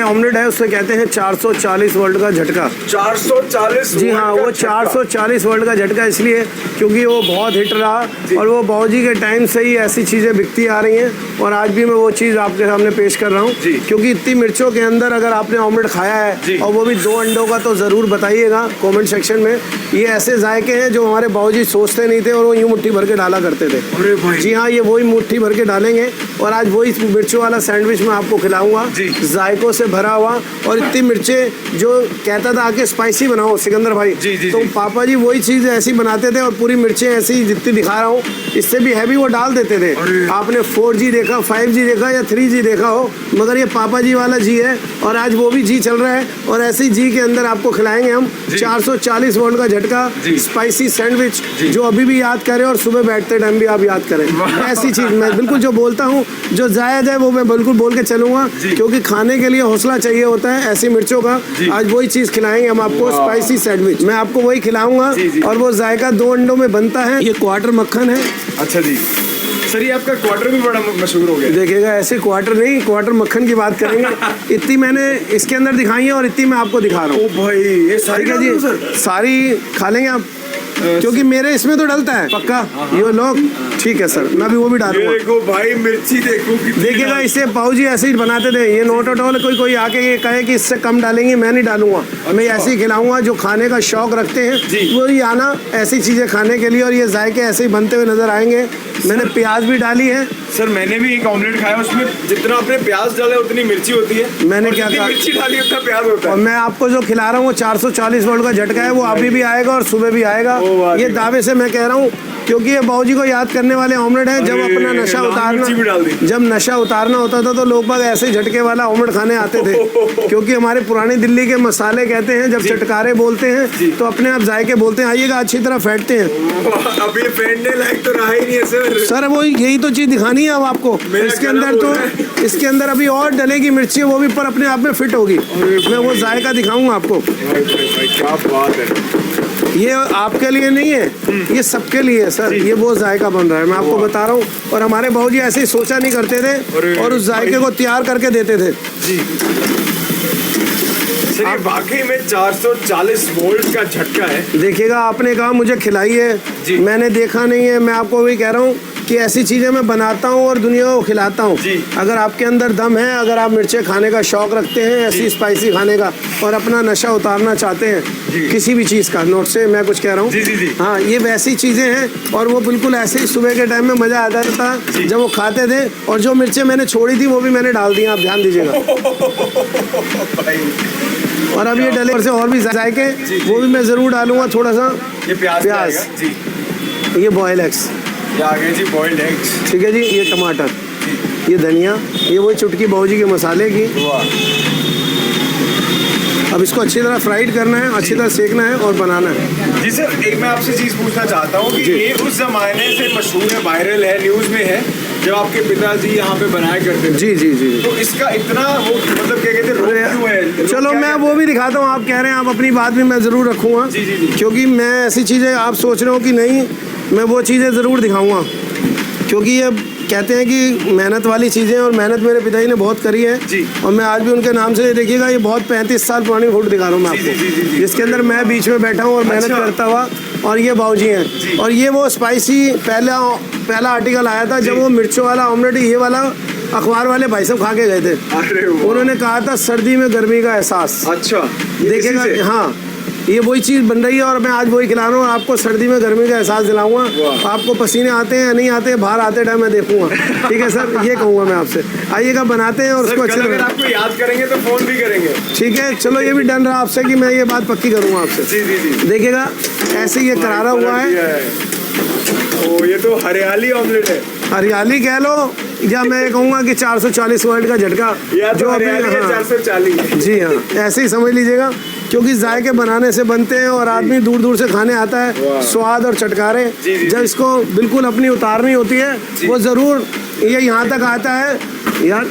Omelette है उससे कहते हैं 440 वोल्ट का झटका। 440? जी हाँ, वो 440 वोल्ट का झटका इसलिए क्योंकि वो बहुत हिट रहा और वो बाबूजी के टाइम से ही ऐसी चीज़ें बिकती आ रही हैं और आज भी मैं वो चीज़ आपके सामने पेश कर रहा हूँ। क्योंकि इतनी मिर्चों के अंदर अगर आपने ऑमलेट खाया है और वो भी 2 अंडों का, तो ज़रूर बताइएगा कॉमेंट सेक्शन में। ये ऐसे जायके हैं जो हमारे बाबूजी सोचते नहीं थे और वो यूँ मुट्ठी भर के डाला करते थे। जी हाँ, ये वही मुट्ठी भर के डालेंगे और आज वही मिर्चों वाला सैंडविच मैं आपको खिलाऊंगा, जायकों से भरा हुआ। और इतनी मिर्चें जो कहता था आके स्पाइसी बनाओ सिकंदर भाई, तो पापा जी वही चीज़ ऐसी बनाते थे और पूरी मिर्चें ऐसी जितनी दिखा रहा हूँ इससे भी हैवी वो डाल देते थे। आपने 4G देखा, 5G देखा या 3G देखा हो, मगर ये पापा जी वाला जी है और आज वो भी जी चल रहा है। और ऐसे जी के अंदर आपको खिलाएंगे हम 440 वोल्ट का झटका स्पाइसी सैंडविच, जो अभी भी याद करें और सुबह बैठते टाइम भी आप याद करें। ऐसी चीज़ मैं बिल्कुल जो बोलता हूँ, जो जायज़ है वो मैं बिल्कुल बोल के चलूँगा, क्योंकि खाने के लिए हौसला चाहिए होता है ऐसी मिर्चों का। आज वही चीज़ खिलाएंगे हम आपको, स्पाइसी सैंडविच मैं आपको वही खिलाऊंगा और वो जायका 2 अंडों में बनता है। ये क्वार्टर मक्खन है। अच्छा जी सर, ये आपका क्वार्टर भी बड़ा मशहूर हो गया। देखिएगा, ऐसे क्वार्टर नहीं, क्वार्टर मक्खन की बात करेंगे। इतनी मैंने इसके अंदर दिखाई है और इतनी मैं आपको दिखा रहा हूँ। ओ भाई, ये सारी जी सारी खा लेंगे आप, क्योंकि मेरे इसमें तो डलता है पक्का। ये लोग ठीक है सर, मैं भी वो भी डालूंगा। देखो भाई, मिर्ची देखो देखिएगा, इसे पाऊजी ऐसे ही बनाते थे। ये नोट वोट कोई आके ये कहे कि इससे कम डालेंगे, मैं नहीं डालूंगा। मैं ऐसे ही खिलाऊंगा। जो खाने का शौक रखते हैं वो ही आना ऐसी चीज़ें खाने के लिए, और ये जायके ऐसे ही बनते हुए नजर आएंगे। मैंने प्याज भी डाली है। सर मैंने भी एक ऑमलेट खाया, उसमें जितना आपने प्याज डाला उतनी मिर्ची होती है। मैंने क्या कहा, मिर्ची डाली उतना प्याज होता है। और मैं आपको जो खिला रहा हूँ वो 440 वोल्ट का झटका है। वो अभी भी आएगा और सुबह भी आएगा, ये दावे से मैं कह रहा हूँ, क्योंकि ये बाबूजी को याद करने वाले ऑमलेट है। जब अपना नशा उतारना, जब नशा उतारना होता था तो लोग बाग ऐसे झटके वाला ऑमलेट खाने आते थे। क्योंकि हमारे पुरानी दिल्ली के मसाले कहते हैं, जब चटकारे बोलते हैं तो अपने आप जायके बोलते हैं। आइएगा, अच्छी तरह फेंटते हैं। अब ये फेंटने लायक तो रहा ही नहीं है सर। वो यही तो चीज़ दिखानी है अब आपको। इसके अंदर तो इसके अंदर अभी और डलेगी मिर्ची, वो भी पर अपने आप में फिट होगी। मैं वो जायका दिखाऊंगा आपको। क्या बात है, ये आपके लिए नहीं है, ये सबके लिए है सर। ये वो जायका बन रहा है, मैं आपको बता रहा हूँ। और हमारे बाबूजी ऐसे ही सोचा नहीं करते थे और उस जायके को तैयार करके देते थे। सर वाकई में 440 वोल्ट का झटका है। देखिएगा, आपने कहा मुझे खिलाइए, मैंने देखा नहीं है। मैं आपको वही कह रहा हूँ कि ऐसी चीज़ें मैं बनाता हूँ और दुनिया को खिलाता हूँ। अगर आपके अंदर दम है, अगर आप मिर्चें खाने का शौक रखते हैं, ऐसी स्पाइसी खाने का, और अपना नशा उतारना चाहते हैं किसी भी चीज़ का, नोट से मैं कुछ कह रहा हूँ। हाँ, ये वैसी चीज़ें हैं और वो बिल्कुल ऐसे ही सुबह के टाइम में मज़ा आता था जब वो खाते थे। और जो मिर्चें मैंने छोड़ी थी वो भी मैंने डाल दी, आप ध्यान दीजिएगा। और अब ये डले से और भी जायके, वो भी मैं ज़रूर डालूंगा थोड़ा सा। ये प्याज ये बॉयल एग्स, ये आ गए जी बॉइल्ड एग्स। ठीक है जी। ये टमाटर, ये धनिया, ये वही चुटकी बाबूजी के मसाले की। अब इसको अच्छी तरह फ्राइड करना है, अच्छी तरह सेकना है और बनाना है। जी सर, एक मैं आपसे चीज़ पूछना चाहता हूँ कि ये उस जमाने से मशहूर है, वायरल है, न्यूज़ में है, जब आपके पिताजी यहाँ पे बनाया करते थे। जी। तो इसका इतना वो मतलब क्या कहते हैं, क्यों है? चलो मैं वो भी दिखाता हूँ। आप कह रहे हैं, आप अपनी बात भी मैं ज़रूर रखूँगा, क्योंकि मैं ऐसी चीज़ें आप सोच रहे हो कि नहीं, मैं वो चीज़ें ज़रूर दिखाऊँगा। क्योंकि ये कहते हैं कि मेहनत वाली चीज़ें, और मेहनत मेरे पिताजी ने बहुत करी है और मैं आज भी उनके नाम से, देखिएगा, ये बहुत 35 साल पुरानी फोटो दिखा रहा हूँ मैं आपको, जिसके अंदर मैं बीच में बैठा हूँ और मेहनत करता हुआ, और ये बाबूजी हैं। और ये वो स्पाइसी पहला आर्टिकल आया था जब वो मिर्चों वाला ऑमलेट, ये वाला अखबार वाले भाई साहब खा के गए थे। उन्होंने कहा था सर्दी में गर्मी का एहसास। अच्छा, देखिएगा, हाँ, ये वही चीज़ बन रही है और मैं आज वही खिला रहा हूँ आपको। सर्दी में गर्मी का एहसास दिलाऊंगा। आपको पसीने आते हैं या नहीं आते, बाहर आते टाइम मैं देखूंगा। ठीक है सर, ये कहूँगा मैं आपसे। आइएगा, बनाते हैं और उसको अच्छे से आपको याद करेंगे तो फोन भी करेंगे। ठीक है, चलो ये भी डन रहा आपसे कि मैं ये बात पक्की करूँगा आपसे। देखिएगा, ऐसे ये करारा हुआ है। ओ, ये तो हरियाली ऑमलेट है। हरियाली कह लो, या मैं ये कहूँगा कि 440 वोल्ट का झटका, जो अभी 440। जी हाँ, ऐसे ही समझ लीजिएगा। क्योंकि जायके बनाने से बनते हैं और आदमी दूर दूर से खाने आता है। स्वाद और चटकारे जब इसको बिल्कुल अपनी उतारनी होती है, वो ज़रूर ये यहाँ तक आता है यार।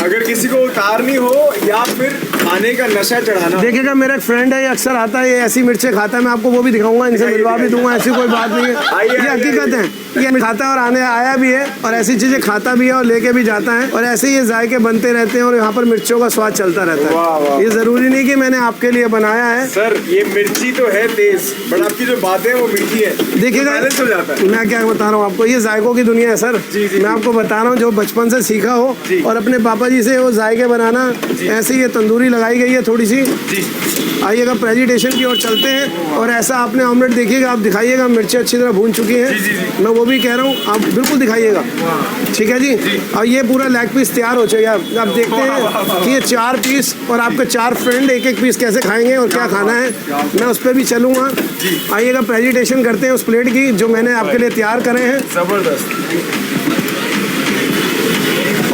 अगर किसी को उतारनी हो या फिर खाने का नशा चढ़ाना। देखिएगा मेरा एक फ्रेंड है, ये अक्सर आता है, ये ऐसी मिर्चें खाता है, मैं आपको वो भी दिखाऊंगा, इनसे मिलवा भी दूंगा, ऐसी कोई बात नहीं है, ये हकीकत है। ये खाता है और आने आया भी है और ऐसी चीजें खाता भी है और लेके भी जाता है, और ऐसे ये जायके बनते रहते हैं और यहाँ पर मिर्चों का स्वाद चलता रहता है। ये जरूरी नहीं कि मैंने आपके लिए बनाया है। सर ये मिर्ची तो है तेज, बट आपकी जो बातें हैं वो मीठी है। देखिएगा हो जाता है। मैं क्या बता रहा हूँ आपको, ये जायकों की दुनिया है सर। मैं आपको बता रहा हूँ जो बचपन से सीखा हो और अपने पापा जी से वो जायके बनाना, ऐसे ये तंदूरी लगाई गई है थोड़ी सी। आइएगा प्रेजेंटेशन की ओर चलते हैं, और ऐसा आपने ऑमलेट देखिएगा, आप दिखाइएगा, मिर्चें अच्छी तरह भून चुकी हैं, मैं वो भी कह रहा हूँ, आप बिल्कुल दिखाइएगा, ठीक है जी। और ये पूरा लेग पीस तैयार हो चुका है। आप देखते हैं कि ये 4 पीस और आपके 4 फ्रेंड एक एक पीस कैसे खाएंगे और क्या खाना है, मैं उस पर भी चलूँगा। आइएगा प्रेजेंटेशन करते हैं उस प्लेट की जो मैंने आपके लिए तैयार करे हैं। जबरदस्त।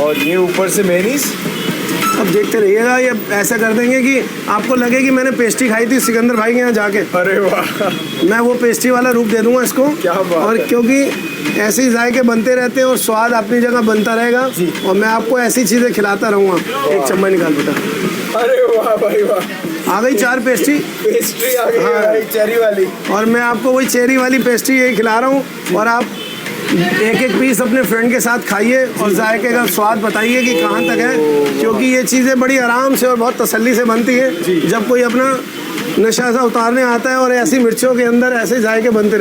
और ये ऊपर से मेयोनीज। अब देखते रहिएगा, ये ऐसा कर देंगे कि आपको लगे कि मैंने पेस्ट्री खाई थी सिकंदर भाई के यहाँ जाके। अरे वाह, मैं वो पेस्ट्री वाला रूप दे दूंगा इसको। क्या बात और है। क्योंकि ऐसे ही जायके बनते रहते हैं और स्वाद अपनी जगह बनता रहेगा, और मैं आपको ऐसी चीज़ें खिलाता रहूँगा। एक चम्मच निकाल बेटा। अरे वाह भाई वाह, आ गई 4 पेस्ट्री। पेस्ट्री आ गई। हाँ। भाई चेरी वाली। और और मैं आपको वही चेरी वाली पेस्ट्री यही खिला रहा हूँ, और आप एक एक पीस अपने फ्रेंड के साथ खाइए और जायके का स्वाद बताइए कि कहाँ तक है, क्योंकि ये चीज़ें बड़ी आराम से और बहुत तसल्ली से बनती है जब कोई अपना नशा सा उतारने आता है, और ऐसी मिर्चों के अंदर ऐसे जायके बनते